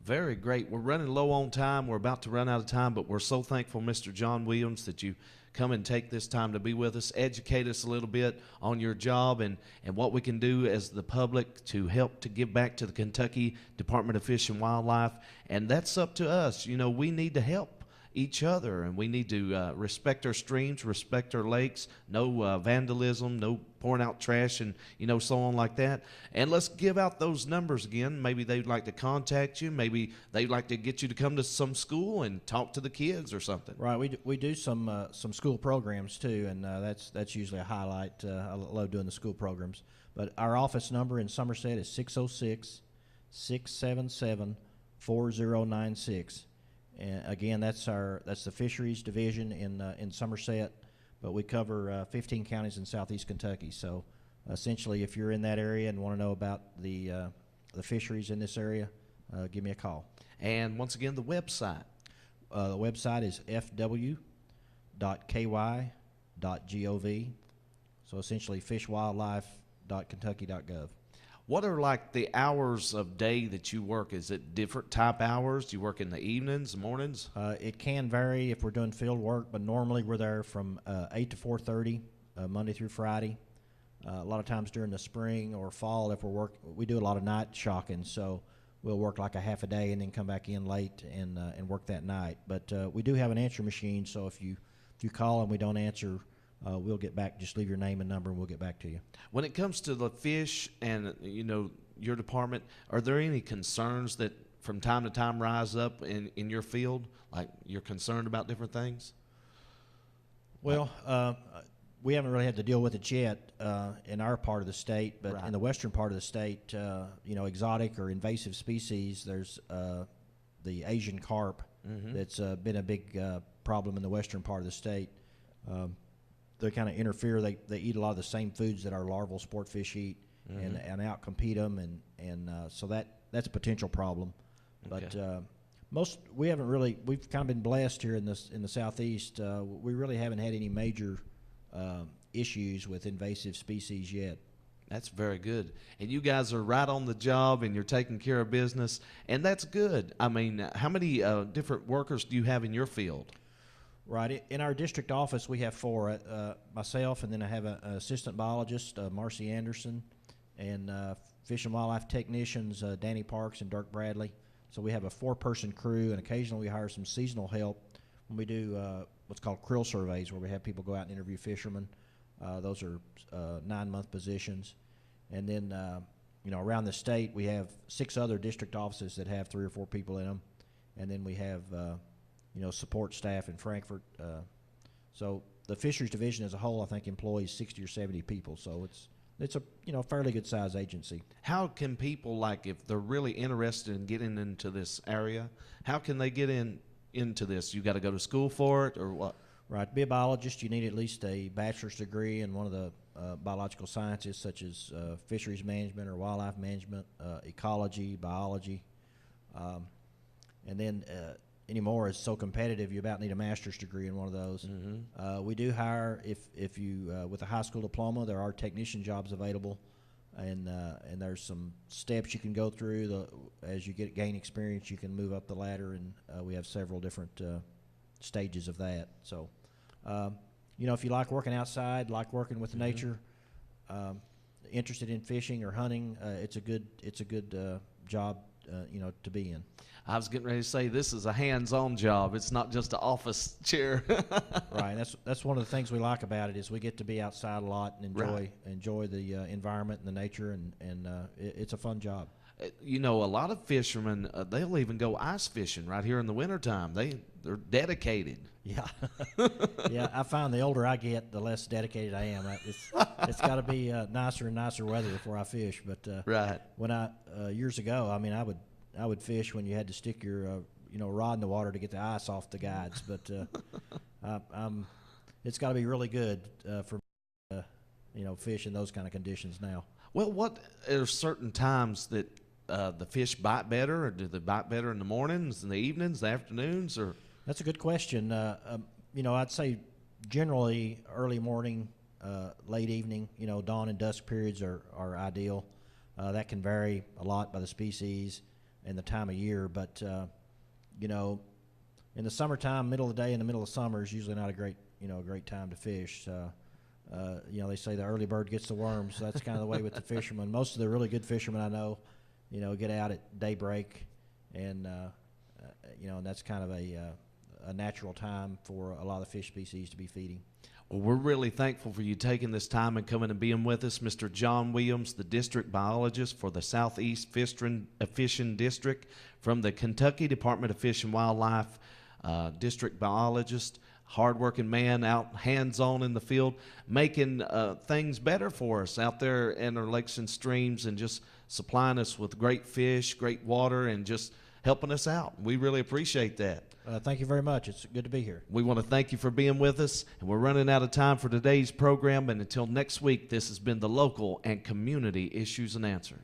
Very great. We're running low on time. We're about to run out of time, but we're so thankful, Mr. John Williams, that you come and take this time to be with us, educate us a little bit on your job and what we can do as the public to help to give back to the Kentucky Department of Fish and Wildlife. And that's up to us. You know, we need to help each other, and we need to respect our streams, respect our lakes, no vandalism, no pouring out trash, and so on like that. And let's give out those numbers again. Maybe they'd like to contact you. Maybe they'd like to get you to come to some school and talk to the kids or something. Right. We do some school programs too, and that's usually a highlight. I love doing the school programs. But our office number in Somerset is 606-677-4096. And again, that's the Fisheries Division in Somerset, but we cover 15 counties in southeast Kentucky. So essentially, if you're in that area and want to know about the fisheries in this area, give me a call. And once again, the website. The website is fw.ky.gov. So essentially, fishwildlife.kentucky.gov. What are like the hours of day that you work? Is it different type hours? Do you work in the evenings, mornings? It can vary if we're doing field work, but normally we're there from 8 to 4:30, Monday through Friday. A lot of times during the spring or fall, if we do a lot of night shocking, so we'll work like a half a day and then come back in late and work that night. But we do have an answer machine, so if you call and we don't answer, we'll get back. Just leave your name and number, and we'll get back to you. When it comes to the fish and your department, are there any concerns that from time to time rise up in your field? Like you're concerned about different things? Well, we haven't really had to deal with it yet in our part of the state, but in the western part of the state, exotic or invasive species. There's the Asian carp that's been a big problem in the western part of the state. They kind of interfere. They eat a lot of the same foods that our larval sport fish eat, and outcompete them, and so that's a potential problem. Okay. But we haven't really. We've kind of been blessed here in the southeast. We really haven't had any major issues with invasive species yet. That's very good. And you guys are right on the job, and you're taking care of business, and that's good. I mean, how many different workers do you have in your field? Right. In our district office, we have 4. Myself, and then I have an assistant biologist, Marcy Anderson, and fish and wildlife technicians, Danny Parks and Dirk Bradley. So we have a 4-person crew, and occasionally we hire some seasonal help when we do what's called krill surveys, where we have people go out and interview fishermen. Those are 9-month positions. And then, around the state, we have 6 other district offices that have 3 or 4 people in them. And then we have support staff in Frankfort. So the fisheries division as a whole, I think, employs 60 or 70 people. So it's a fairly good size agency. How can people, like, if they're really interested in getting into this area, how can they get into this? You got to go to school for it, or what? Right. To be a biologist, you need at least a bachelor's degree in one of the biological sciences, such as fisheries management or wildlife management, ecology, biology, and then. Anymore is so competitive, you about need a master's degree in one of those. We do hire, if you with a high school diploma, there are technician jobs available, and there's some steps you can go through. As you gain experience, you can move up the ladder, and we have several different stages of that. So, if you like working outside, like working with nature, interested in fishing or hunting, it's a good job to be in. I was getting ready to say this is a hands-on job. It's not just an office chair. Right. That's one of the things we like about it is we get to be outside a lot and enjoy the environment and the nature, and it's a fun job. A lot of fishermen, they'll even go ice fishing right here in the wintertime. They're dedicated. Yeah. Yeah, I find the older I get, the less dedicated I am. It's got to be nicer and nicer weather before I fish. But right. When years ago, I mean, I would fish when you had to stick your rod in the water to get the ice off the guides. But it's got to be really good for fish in those kind of conditions now. Well, what are certain times that the fish bite better, or do they bite better in the mornings, in the evenings, the afternoons, or? That's a good question. I'd say generally early morning, late evening. Dawn and dusk periods are ideal. That can vary a lot by the species, and the time of year. But you know, in the summertime, middle of the day, in the middle of summer is usually not a great time to fish. You know, they say the early bird gets the worms. So that's kind of the way with the fishermen. Most of the really good fishermen I know, you know, get out at daybreak, and you know, and that's kind of a natural time for a lot of the fish species to be feeding. Well, we're really thankful for you taking this time and coming and being with us, Mr. John Williams, the district biologist for the Southeast Fishing District from the Kentucky Department of Fish and Wildlife, district biologist, hardworking man, out hands-on in the field, making things better for us out there in our lakes and streams, and just supplying us with great fish, great water, and just helping us out. We really appreciate that. Thank you very much. It's good to be here. We want to thank you for being with us, and we're running out of time for today's program. And until next week, this has been the Local and Community Issues and Answers.